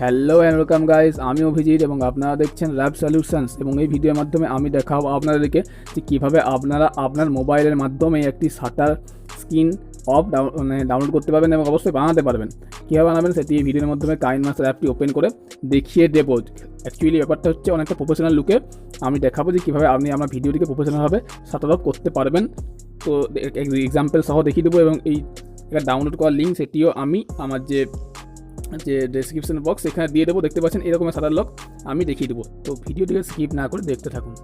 Hello and welcome guys, আমি অভিজিৎ এবং আপনারা দেখছেন ল্যাব সলিউশনস। এবং এই ভিডিওর মাধ্যমে আমি দেখাবো আপনাদেরকে যে কীভাবে আপনারা আপনার মোবাইলের মাধ্যমে একটি শাটার স্ক্রিন অফ ডাউনলোড করতে পারবেন এবং অবশ্যই বানাতে পারবেন। কীভাবে বানাবেন সেটি এই ভিডিওর মাধ্যমে কাইনমাস্টার অ্যাপটি ওপেন করে দেখিয়ে দেবো। অ্যাকচুয়ালি ব্যাপারটা হচ্ছে অনেকটা প্রফেশনাল লুকে আমি দেখাবো যে কীভাবে আপনি আপনার ভিডিওটিকে প্রফেশনালভাবে শাটার অফ করতে পারবেন। তো এক্সাম্পল সহ দেখিয়ে দেবো এবং এই ডাউনলোড করার লিঙ্ক সেটিও আমি আমার যে ডেসক্রিপশন বক্স এখানে দিয়ে দেবো। দেখতে পাচ্ছেন এরকম শাটার লক আমি দেখিয়ে দেবো। তো ভিডিওটিকে স্কিপ না করে দেখতে থাকুন।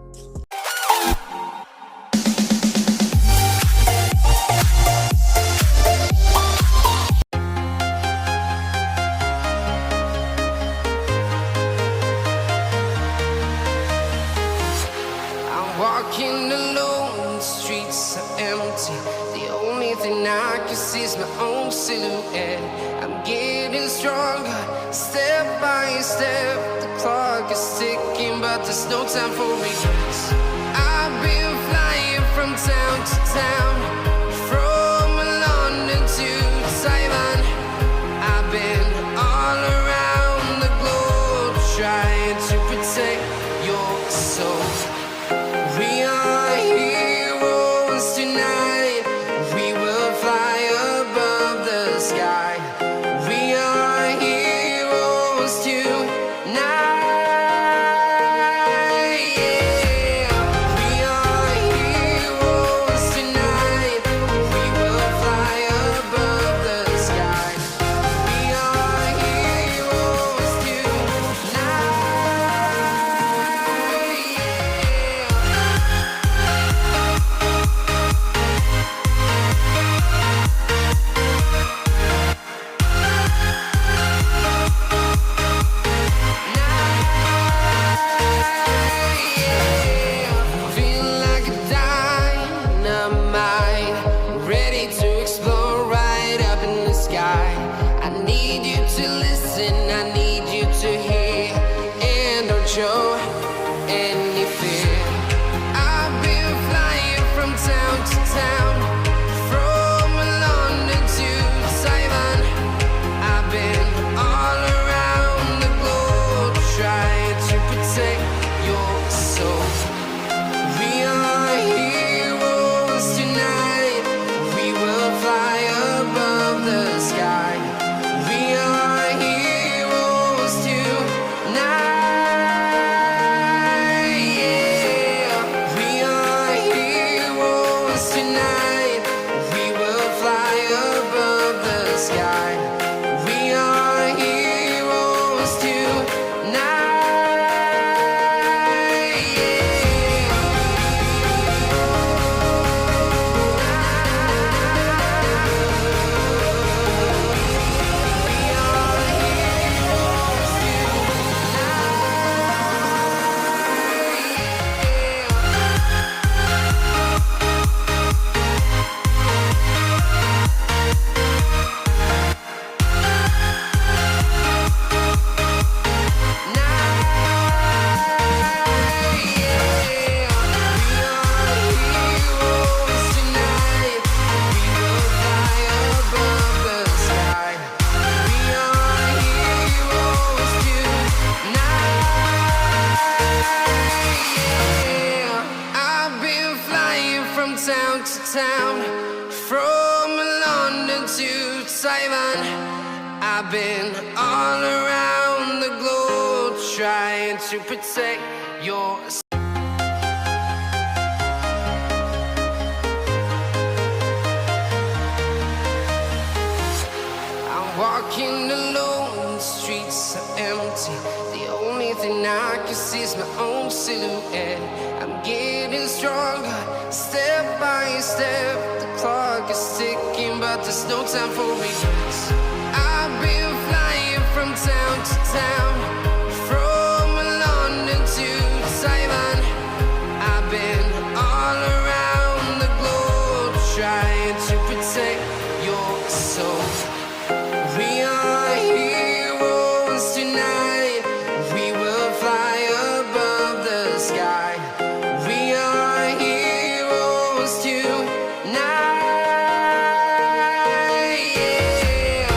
Walking alone, the streets are empty. The only thing I can see is my own silhouette. I'm getting stronger, step by step. The clock is ticking, but there's no time for regrets. I've been flying from town to town, from London to Taiwan. I've been all around the globe, trying to protect your soul. We are heroes tonight. We will fly above the sky. We are heroes tonight. Yeah. We are heroes tonight. We will fly above the sky. We are heroes tonight. Feel like a dynamite, ready to explode right up in the sky. I need you to listen, I need you to hear, and don't show any fear. I've been flying from town to town, from London to Taiwan. I've been all around the globe, trying to protect your soul. We are heroes tonight. We will fly above the sky. We are heroes tonight. Yeah. We are heroes tonight. We will fly above the sky. We are heroes tonight. I've been flying from town to town, from London to Taiwan. I've been all around the globe, trying to protect your I'm walking alone, the streets are empty. The only thing I can see is my own silhouette. I'm getting stronger, step by step. The clock is ticking, but there's no time for regrets. I've been flying from town to town, from London to Taiwan. I've been all around the globe, trying to protect your soul. We are heroes tonight. We will fly above the sky. We are heroes tonight. Yeah.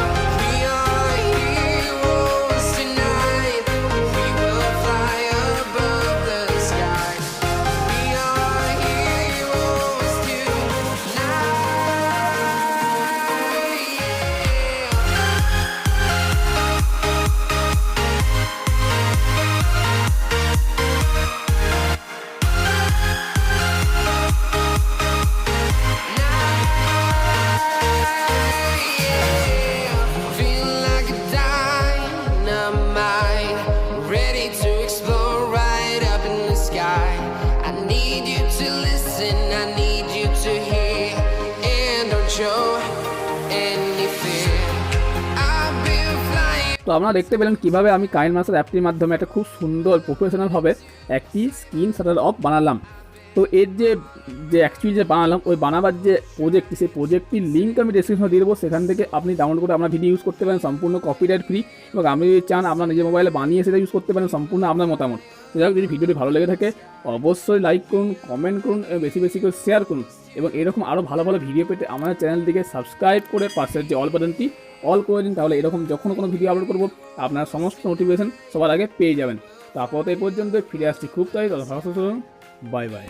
তো আপনারা দেখতে পেলেন কীভাবে আমি KineMaster অ্যাপটির মাধ্যমে একটা খুব সুন্দর প্রফেশনালভাবে একটি স্ক্রিন শাটার অফ বানালাম। তো এর যে অ্যাকচুয়ালি যে বানালাম ওই বানাবার যে প্রজেক্টটি, সেই প্রজেক্টটির লিঙ্ক আমি ডেসক্রিপশনে দিয়ে দেবো, সেখান থেকে আপনি ডাউনলোড করে আপনার ভিডিও ইউজ করতে পারেন সম্পূর্ণ কপিরাইট ফ্রি। এবং আপনি যদি চান আপনার নিজের মোবাইলে বানিয়ে সেটা ইউজ করতে পারেন সম্পূর্ণ আপনার মতামত। তো যাই হোক, যদি ভিডিওটি ভালো লেগে থাকে অবশ্যই লাইক করুন, কমেন্ট করুন এবং বেশি বেশি করে শেয়ার করুন। এবং এরকম আরও ভালো ভালো ভিডিও পেতে আমাদের চ্যানেলটিকে সাবস্ক্রাইব করে পাশের যে অল বাটনটি অল করে দিন, তাহলে এরকম যখন কোনো ভিডিও আপলোড করবো আপনার সমস্ত নোটিফিকেশন সবার আগে পেয়ে যাবেন। তো আপাতত এই পর্যন্ত, ফিরে আসছি খুব তাই, তত ভালো থাকুন, বাই বাই।